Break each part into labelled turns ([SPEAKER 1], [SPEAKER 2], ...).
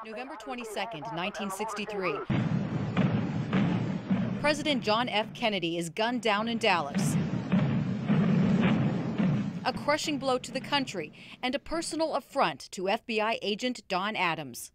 [SPEAKER 1] November 22nd, 1963. President John F. Kennedy is gunned down in Dallas. A crushing blow to the country and a personal affront to FBI agent Don Adams.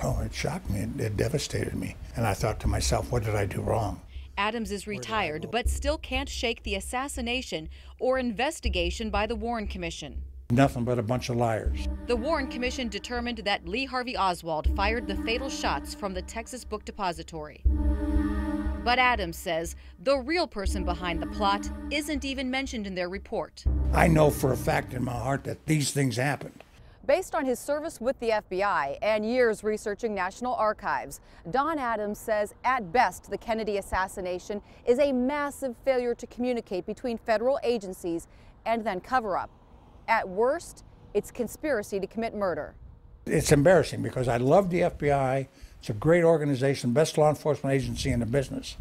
[SPEAKER 2] Oh, it shocked me. It devastated me. And I thought to myself, what did I do wrong?
[SPEAKER 1] Adams is retired, but still can't shake the assassination or investigation by the Warren Commission.
[SPEAKER 2] Nothing but a bunch of liars.
[SPEAKER 1] The Warren Commission determined that Lee Harvey Oswald fired the fatal shots from the Texas Book Depository. But Adams says the real person behind the plot isn't even mentioned in their report.
[SPEAKER 2] I know for a fact in my heart that these things happened.
[SPEAKER 3] Based on his service with the FBI and years researching National Archives, Don Adams says at best the Kennedy assassination is a massive failure to communicate between federal agencies and then cover up. At worst, it's conspiracy to commit murder.
[SPEAKER 2] It's embarrassing because I love the FBI. It's a great organization, best law enforcement agency in the business.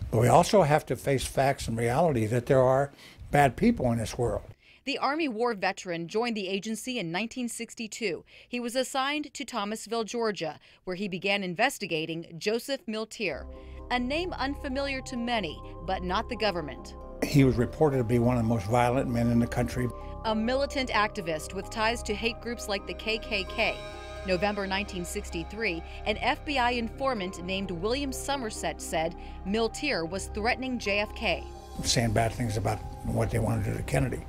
[SPEAKER 2] But we also have to face facts and reality that there are bad people in this world.
[SPEAKER 1] The Army War veteran joined the agency in 1962. He was assigned to Thomasville, Georgia, where he began investigating Joseph Miltier, a name unfamiliar to many, but not the government.
[SPEAKER 2] He was reported to be one of the most violent men in the country.
[SPEAKER 1] A militant activist with ties to hate groups like the KKK. November 1963, an FBI informant named William Somerset said Miltier was threatening JFK.
[SPEAKER 2] Saying bad things about what they wanted to do to Kennedy.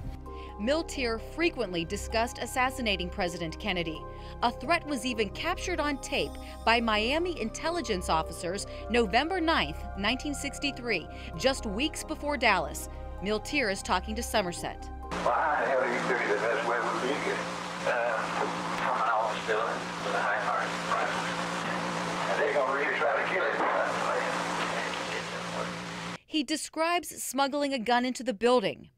[SPEAKER 1] Miltier frequently discussed assassinating President Kennedy. A threat was even captured on tape by Miami intelligence officers November 9, 1963, just weeks before Dallas. Miltier is talking to Somerset.
[SPEAKER 4] Well, how the hell do you figure the best way would be to get from an office building with a high mark rifle? And they're going to really try to kill it.
[SPEAKER 1] He describes smuggling a gun into the building.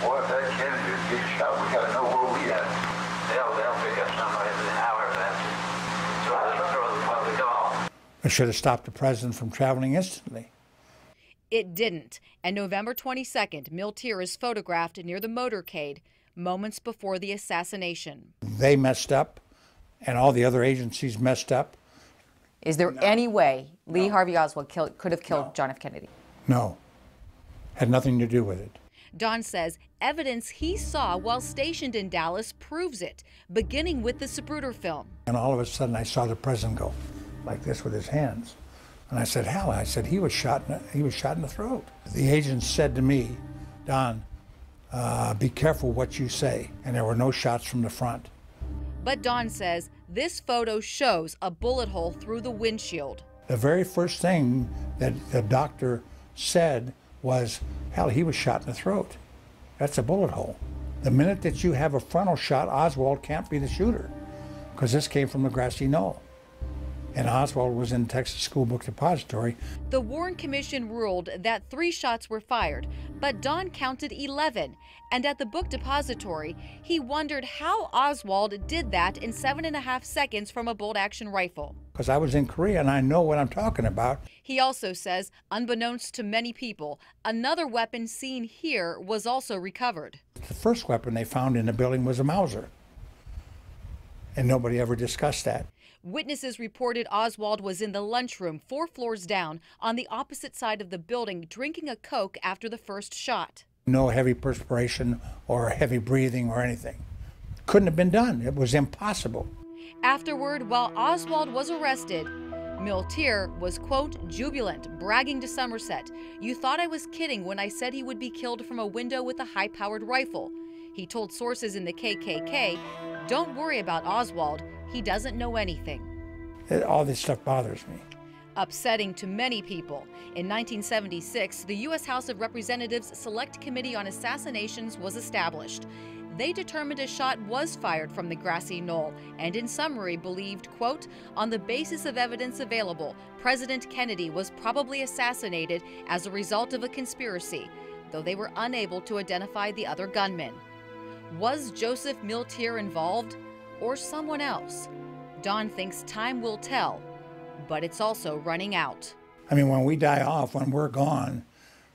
[SPEAKER 4] Boy, if that Kennedy gets shot, we got to know where we at. They'll pick up somebody within an hour of that. So I'll throw the public off.
[SPEAKER 2] It should have stopped the president from traveling instantly.
[SPEAKER 1] It didn't, and November 22nd, Miltier is photographed near the motorcade moments before the assassination.
[SPEAKER 2] They messed up, and all the other agencies messed up.
[SPEAKER 3] Is there any way Lee Harvey Oswald could have killed John F. Kennedy?
[SPEAKER 2] No. Had nothing to do with it.
[SPEAKER 1] Don says evidence he saw while stationed in Dallas proves it, beginning with the Zapruder film.
[SPEAKER 2] And all of a sudden I saw the president go like this with his hands. And I said, "Hal," I said, he was shot in the throat. The agent said to me, "Don, be careful what you say." And there were no shots from the front.
[SPEAKER 1] But Don says this photo shows a bullet hole through the windshield.
[SPEAKER 2] The very first thing that the doctor said was, "Hell, he was shot in the throat. That's a bullet hole." The minute that you have a frontal shot, Oswald can't be the shooter because this came from the grassy knoll. And Oswald was in Texas School Book Depository.
[SPEAKER 1] The Warren Commission ruled that 3 shots were fired, but Don counted 11. And at the book depository, he wondered how Oswald did that in 7.5 seconds from a bolt-action rifle.
[SPEAKER 2] Because I was in Korea and I know what I'm talking about.
[SPEAKER 1] He also says, unbeknownst to many people, another weapon seen here was also recovered.
[SPEAKER 2] The first weapon they found in the building was a Mauser. And nobody ever discussed that.
[SPEAKER 1] Witnesses reported Oswald was in the lunchroom 4 floors down on the opposite side of the building drinking a Coke after the first shot.
[SPEAKER 2] No heavy perspiration or heavy breathing or anything. Couldn't have been done. It was impossible.
[SPEAKER 1] Afterward, while Oswald was arrested, Miltier was, quote, jubilant, bragging to Somerset, "You thought I was kidding when I said he would be killed from a window with a high-powered rifle." He told sources in the KKK, "Don't worry about Oswald. He doesn't know anything."
[SPEAKER 2] All this stuff bothers me.
[SPEAKER 1] Upsetting to many people. In 1976, the U.S. House of Representatives Select Committee on Assassinations was established. They determined a shot was fired from the grassy knoll and in summary believed, quote, "On the basis of evidence available, President Kennedy was probably assassinated as a result of a conspiracy, though they were unable to identify the other gunmen." Was Joseph Miltier involved or someone else? Don thinks time will tell, but it's also running out.
[SPEAKER 2] I mean, when we die off, when we're gone,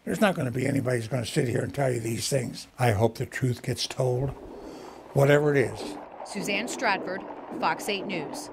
[SPEAKER 2] there's not going to be anybody who's going to sit here and tell you these things. I hope the truth gets told. whatever it is.
[SPEAKER 1] Suzanne Stratford, Fox 8 News.